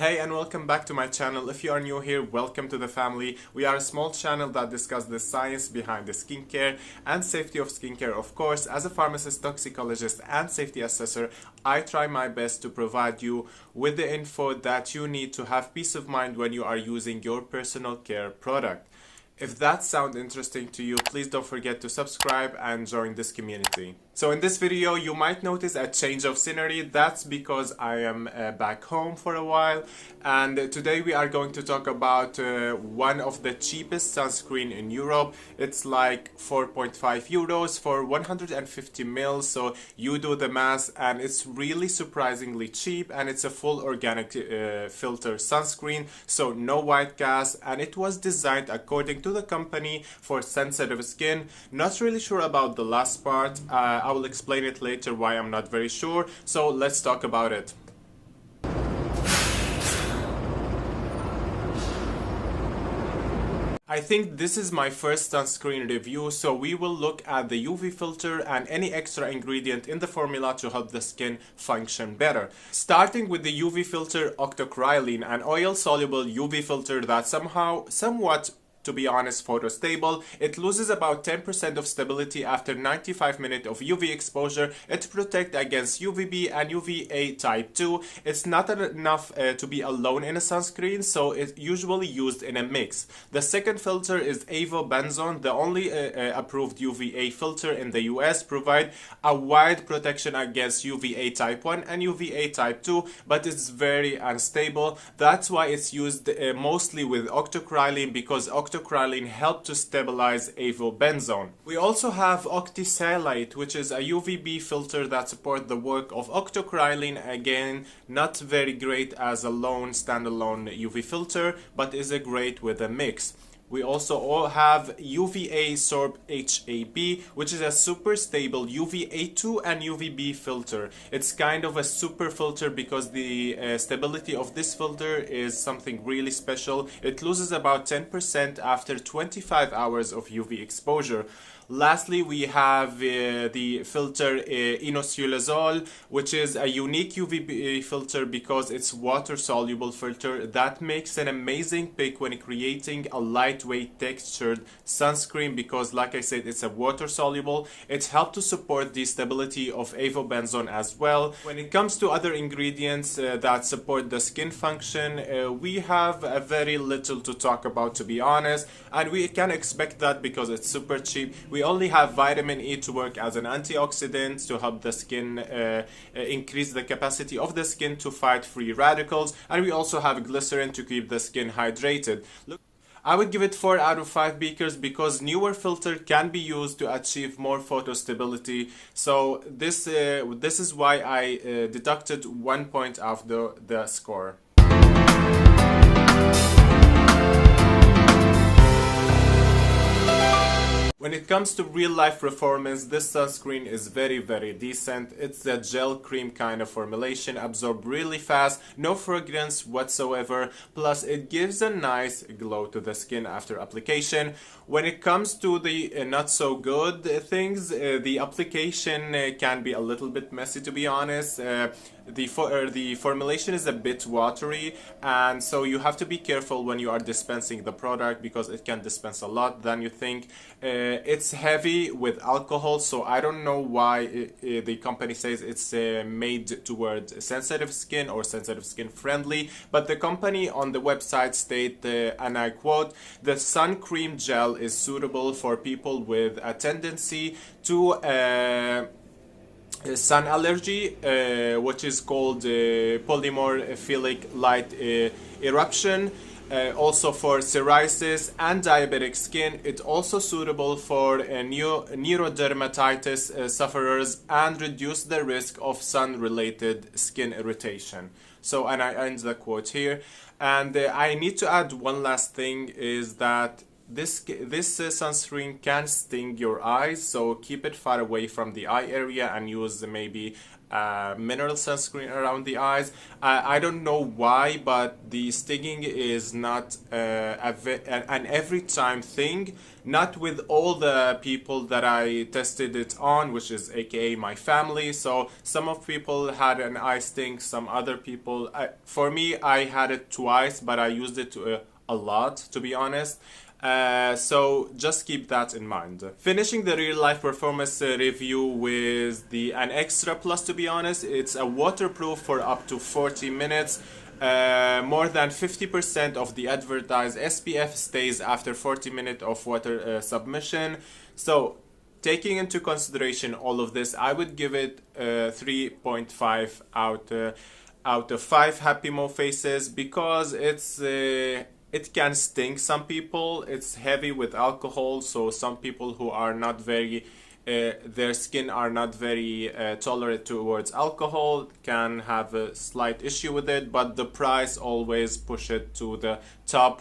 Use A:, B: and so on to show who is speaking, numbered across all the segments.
A: Hey and welcome back to my channel. If you are new here, welcome to the family. We are a small channel that discusses the science behind the skincare and safety of skincare. Of course, as a pharmacist, toxicologist and safety assessor, I try my best to provide you with the info that you need to have peace of mind when you are using your personal care product. If that sounds interesting to you, please don't forget to subscribe and join this community. So in this video, you might notice a change of scenery. That's because I am back home for a while. And today we are going to talk about one of the cheapest sunscreen in Europe. It's like 4.5 euros for 150 mils. So you do the math and it's really surprisingly cheap. And it's a full organic filter sunscreen. So no white cast. And it was designed according to the company for sensitive skin. Not really sure about the last part. I will explain it later why I'm not very sure. So let's talk about it. I think this is my first sunscreen review, so we will look at the UV filter and any extra ingredient in the formula to help the skin function better. Starting with the UV filter, octocrylene, an oil-soluble UV filter that somewhat, to be honest, photostable. It loses about 10% of stability after 95 minutes of UV exposure. It protects against UVB and UVA type 2. It's not enough to be alone in a sunscreen, so it's usually used in a mix. The second filter is avobenzone, the only approved UVA filter in the US, provide a wide protection against UVA type 1 and UVA type 2, but it's very unstable. That's why it's used mostly with octocrylene, because octocrylene help to stabilize avobenzone. We also have octisalate, which is a UVB filter that supports the work of octocrylene. Again, not very great as a standalone UV filter, but is a great with a mix. We also all have UVA Sorb HAB, which is a super stable UVA2 and UVB filter. It's kind of a super filter because the stability of this filter is something really special. It loses about 10% after 25 hours of UV exposure. Lastly, we have the filter inosulazole, which is a unique UVB filter because it's water-soluble filter that makes an amazing pick when creating a lightweight textured sunscreen, because like I said, it's a water-soluble. It helps to support the stability of avobenzone as well. When it comes to other ingredients that support the skin function, we have a very little to talk about, to be honest, and we can expect that because it's super cheap. We only have vitamin E to work as an antioxidant to help the skin increase the capacity of the skin to fight free radicals, and we also have glycerin to keep the skin hydrated. I would give it 4 out of 5 beakers because newer filter can be used to achieve more photo stability. So this is why I deducted 1 point of the score. When it comes to real life performance, this sunscreen is very decent. It's a gel cream kind of formulation, absorb really fast, no fragrance whatsoever, plus it gives a nice glow to the skin after application. When it comes to the not so good things, the application can be a little bit messy, to be honest. The formulation is a bit watery, and so you have to be careful when you are dispensing the product because it can dispense a lot than you think. It's heavy with alcohol, so I don't know why the company says it's made towards sensitive skin or sensitive skin friendly, but the company on the website state, and I quote, "The sun cream gel is suitable for people with a tendency to sun allergy, which is called polymorphilic light eruption, also for psoriasis and diabetic skin. It's also suitable for neurodermatitis sufferers and reduce the risk of sun-related skin irritation." So, and I end the quote here. And I need to add one last thing, is that this sunscreen can sting your eyes, so keep it far away from the eye area and use maybe mineral sunscreen around the eyes. I don't know why, but the stinging is not an every time thing. Not with all the people that I tested it on, which is aka my family. So some of people had an eye sting, some other people. For me, I had it twice, but I used it a lot, to be honest. So just keep that in mind. Finishing the real life performance review with an extra plus, to be honest. It's a waterproof for up to 40 minutes. More than 50% of the advertised SPF stays after 40 minutes of water submission. So taking into consideration all of this, I would give it 3.5 out of 5 Happy Mo faces, because it can sting some people. It's heavy with alcohol, so some people who are not very their skin are not very tolerant towards alcohol can have a slight issue with it, but the price always push it to the top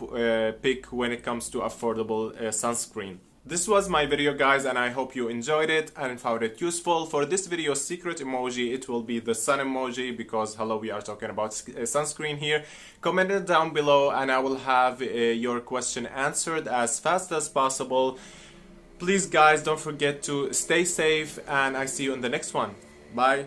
A: pick when it comes to affordable sunscreen. This was my video, guys, and I hope you enjoyed it and found it useful. For this video secret emoji, it will be the sun emoji, because hello, we are talking about sunscreen here. Comment it down below and I will have your question answered as fast as possible. Please guys, don't forget to stay safe, and I see you in the next one. Bye.